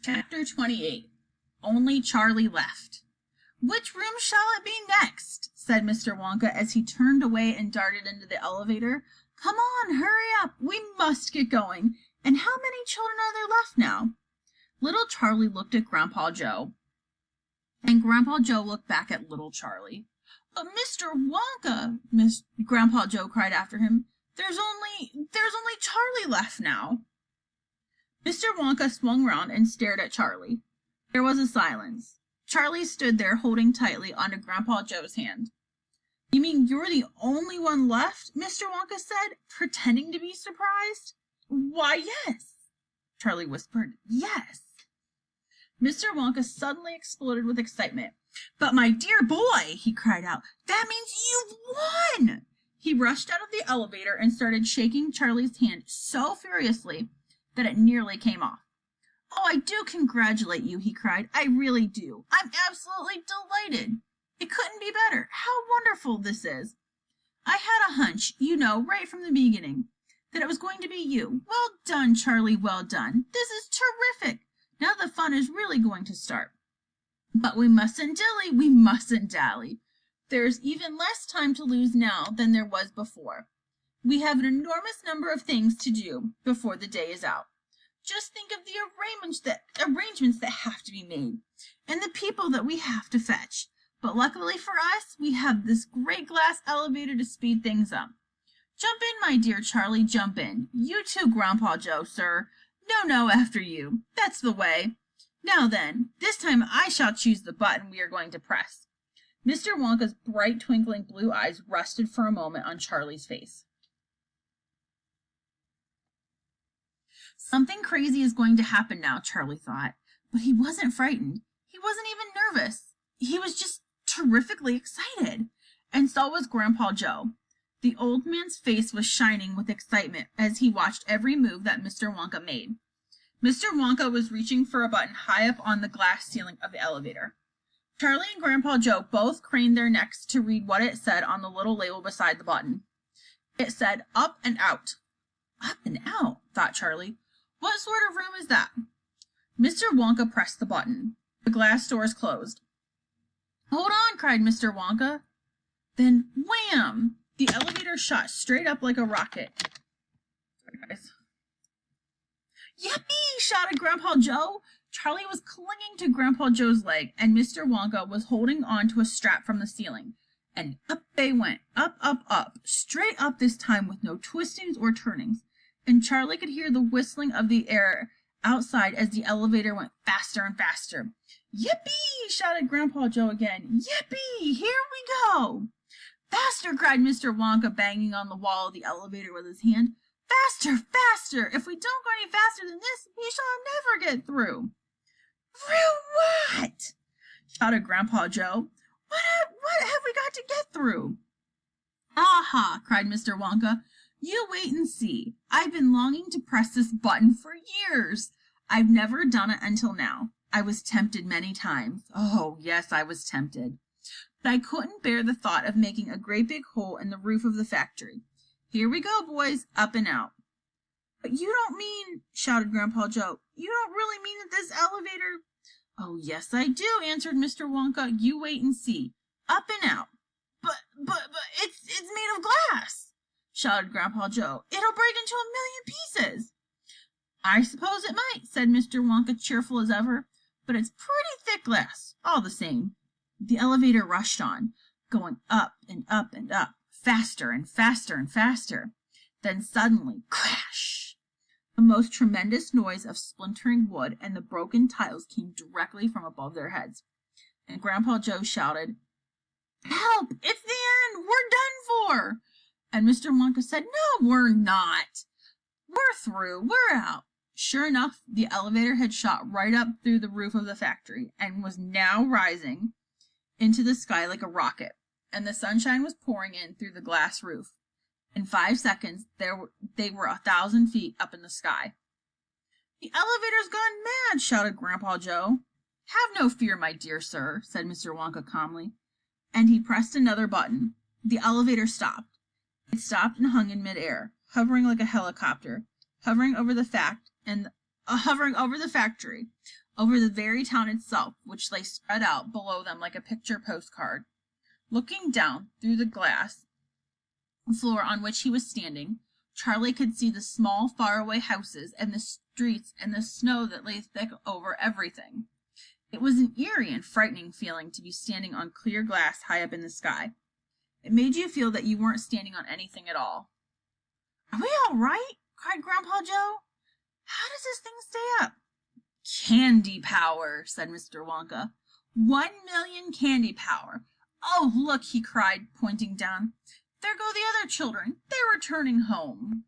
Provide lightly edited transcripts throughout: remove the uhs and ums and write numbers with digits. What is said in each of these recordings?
Chapter 28. Only Charlie Left. "Which room shall it be next?" said Mr. Wonka as he turned away and darted into the elevator. "Come on, hurry up. We must get going. And how many children are there left now?" Little Charlie looked at Grandpa Joe, and Grandpa Joe looked back at little Charlie. "But Mr. Wonka," Grandpa Joe cried after him, there's only Charlie left now." Mr. Wonka swung round and stared at Charlie. There was a silence. Charlie stood there holding tightly onto Grandpa Joe's hand. "You mean you're the only one left?" Mr. Wonka said, pretending to be surprised. "Why, yes," Charlie whispered. "Yes." Mr. Wonka suddenly exploded with excitement. "But my dear boy," he cried out, "that means you've won!" He rushed out of the elevator and started shaking Charlie's hand so furiously that it nearly came off. "Oh, I do congratulate you," he cried. "I really do. I'm absolutely delighted. It couldn't be better. How wonderful this is. I had a hunch, right from the beginning, that it was going to be you. Well done, Charlie, well done. This is terrific. Now the fun is really going to start. But we mustn't dilly, we mustn't dally. There's even less time to lose now than there was before. We have an enormous number of things to do before the day is out. Just think of the arrangements that have to be made, and the people that we have to fetch. But luckily for us, we have this great glass elevator to speed things up. Jump in, my dear Charlie, jump in. You too, Grandpa Joe, sir. No, after you. That's the way. Now then, this time I shall choose the button we are going to press." Mr. Wonka's bright twinkling blue eyes rested for a moment on Charlie's face. Something crazy is going to happen now, Charlie thought, but he wasn't frightened. He wasn't even nervous. He was just terrifically excited, and so was Grandpa Joe. The old man's face was shining with excitement as he watched every move that Mr. Wonka made. Mr. Wonka was reaching for a button high up on the glass ceiling of the elevator. Charlie and Grandpa Joe both craned their necks to read what it said on the little label beside the button. It said, "Up and out." "Up and out," thought Charlie. "What sort of room is that?" Mr. Wonka pressed the button. The glass doors closed. "Hold on," cried Mr. Wonka. Then wham! The elevator shot straight up like a rocket. Sorry, guys. "Yippee!" shouted Grandpa Joe. Charlie was clinging to Grandpa Joe's leg, and Mr. Wonka was holding on to a strap from the ceiling. And up they went, up, straight up this time with no twistings or turnings. And Charlie could hear the whistling of the air outside as the elevator went faster and faster. "Yippee!" shouted Grandpa Joe again. "Yippee! Here we go!" "Faster!" cried Mr. Wonka, banging on the wall of the elevator with his hand. "Faster! Faster! If we don't go any faster than this, we shall never get through." "Through what?" shouted Grandpa Joe. What have we got to get through?" "Aha!" cried Mr. Wonka. "You wait and see. I've been longing to press this button for years. I've never done it until now. I was tempted many times. Oh, yes, I was tempted. But I couldn't bear the thought of making a great big hole in the roof of the factory. Here we go, boys, up and out." "But you don't mean," shouted Grandpa Joe, "you don't really mean that this elevator—" "Oh, yes, I do," answered Mr. Wonka. "You wait and see. Up and out." But it's made of glass," shouted Grandpa Joe. "It'll break into a million pieces." "I suppose it might," said Mr. Wonka, cheerful as ever, "but it's pretty thick glass, all the same." The elevator rushed on, going up and up and up, faster and faster and faster. Then suddenly, crash! The most tremendous noise of splintering wood and the broken tiles came directly from above their heads. And Grandpa Joe shouted, "Help! It's the end! We're done for!" And Mr. Wonka said, "No, we're not. We're through. We're out." Sure enough, the elevator had shot right up through the roof of the factory and was now rising into the sky like a rocket, and the sunshine was pouring in through the glass roof. In 5 seconds, they were 1,000 feet up in the sky. "The elevator's gone mad!" shouted Grandpa Joe. "Have no fear, my dear sir," said Mr. Wonka calmly, and he pressed another button. The elevator stopped. It stopped and hung in midair, hovering like a helicopter, hovering over the factory. over the very town itself, which lay spread out below them like a picture postcard. Looking down through the glass floor on which he was standing, Charlie could see the small, faraway houses and the streets and the snow that lay thick over everything. It was an eerie and frightening feeling to be standing on clear glass high up in the sky. It made you feel that you weren't standing on anything at all. "Are we all right?" cried Grandpa Joe. "How does this thing stay up?" "Candy power," said Mr. Wonka. 1,000,000 candy power. Oh, look," he cried, pointing down. "There go the other children. They're returning home."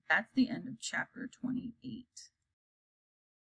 That's the end of chapter 28.